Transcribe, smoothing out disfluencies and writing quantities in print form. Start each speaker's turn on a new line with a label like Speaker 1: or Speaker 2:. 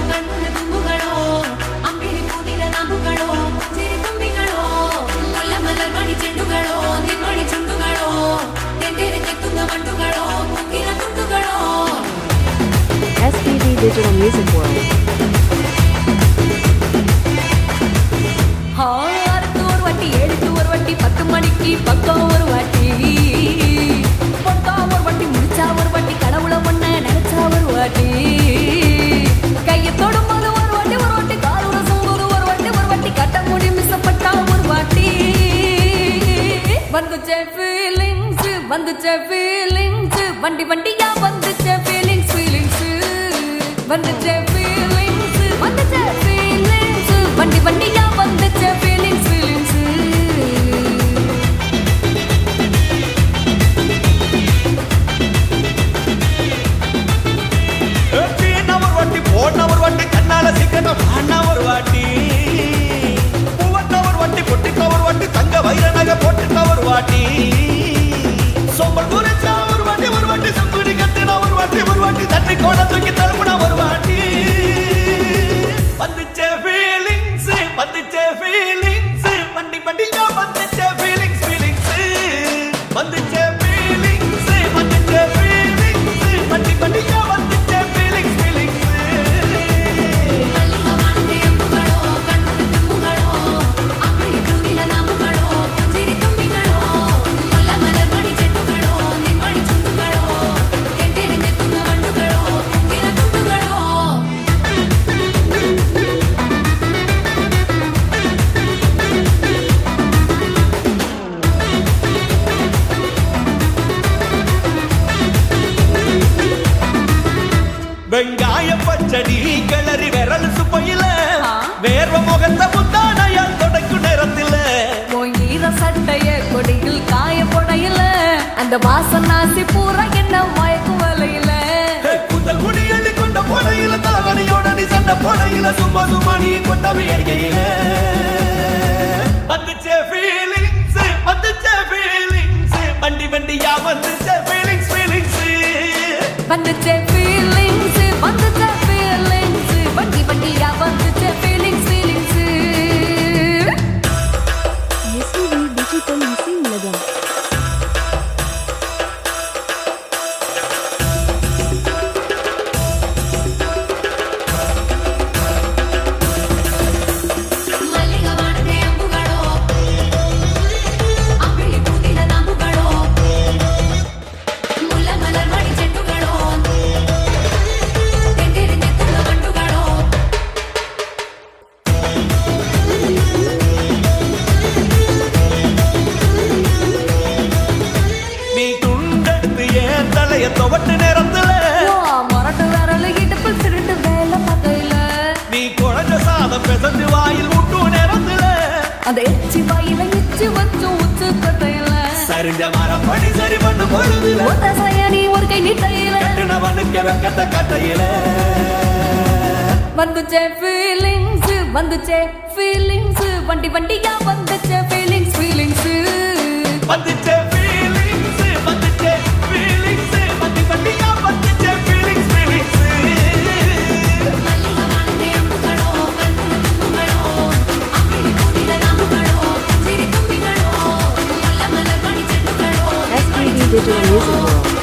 Speaker 1: கண்ணுல தும்புகளோ அம்பிளி பூதிர நாம்புகளோ சிறு தும்பிகளோ முல்ல மலர் மணி செண்டுகளோ நின்மணி சுண்டுகளோ தென்தெரு தெத்துங்க வண்டுகளோ முக்கிர துண்டுகளோ
Speaker 2: SPV Digital Music World.
Speaker 1: ஒரு வாட்டி எடுத்து ஒரு வாட்டி 10 மணிக்கு பக்கம் ஒரு வாட்டி பொட்டா ஒரு வாட்டி முடிச்சா ஒரு வாட்டி கடவுளை ஒண்ண நினைச்சா ஒரு வாட்டி கையை தொடும்போது ஒரு வாட்டி கால் உரசும் போது ஒரு வாட்டி கட்ட முடி மிசப்பட்டா ஒரு வாட்டி வந்துச்சே ஃபீலிங்ஸ் வண்டி வண்டியா வந்துச்சே ஃபீலிங்ஸ் வந்துச்சே ஃபீலிங்ஸ் வண்டி வண்டியா வந்துச்சே ஃபீலிங்ஸ்
Speaker 3: போன ஒரு வாட்டி கண்ணால சீக்கிரம் ஆனா ஒரு வாட்டி பூவட்ட ஒரு வாட்டி பொட்டிக்க ஒரு வாட்டி தங்க வைர நகை போட்டுக்க ஒரு வாட்டி சோம்பல் குறைச்சா ஒரு வாட்டி சங்குடி கட்டினா ஒரு வாட்டி தண்ணி கோட தூக்கி தழுப்புனா ஒரு வாட்டி வந்துச்சே ஃபீலிங்ஸ் வண்டி வண்டியா வந்துச்சே ஃபீலிங்ஸ் வந்துச்சே ஃபீலிங்ஸ் வண்டி வண்டியா வந்துச்சே ஃபீலிங்ஸ் வெங்காய பச்சடி கிளறி விரல் சுப்பையில வேர்வ முகத்த முத்தானையால் தொடக்கும் நேரத்தில்
Speaker 1: ஈர சட்டைய கொடியில் காய பொடையில அந்த வாசனாசி பூரா என்ன மயக்கும் வலையில
Speaker 3: புத்தல் குடியள்ளி கொண்ட பொடையில தலைவனியோட நீ சண்ட பொடையில சும்மா நீ கொண்ட வேர்கையில வந்துச்சே ஃபீலிங்ஸ் வண்டி வண்டியா வந்துச்சே ஃபீலிங்ஸ்
Speaker 1: வந்துச்சே ஃபீலிங்ஸ் வண்டி வண்டியா வந்துச்சே feelings
Speaker 2: SPV Digital Music Uladam.
Speaker 3: துவட்டு நேரத்துல
Speaker 1: மொரட்டு விரல் இடுப்பில் திருட்டு வேலை பகையில
Speaker 3: நீ குழஞ்ச சாதம் பெசஞ்சு வாயில் விட்டு நேரத்துல
Speaker 1: அந்த எச்சி வாயில எச்சி வச்சு உச்சு கட்டையில
Speaker 3: சரிஞ்ச மரம் படி சரி பண்ணு பொழுதுல
Speaker 1: நீ ஒரு கை நீட்டையில
Speaker 3: கட்டினவனுக்கு வெக்கத்த கட்டையில
Speaker 1: வந்துச்சே ஃபீலிங்ஸ் வண்டி வண்டியா வந்துச்சே feelings
Speaker 3: வந்துச்சே
Speaker 2: SPV Digital Music World.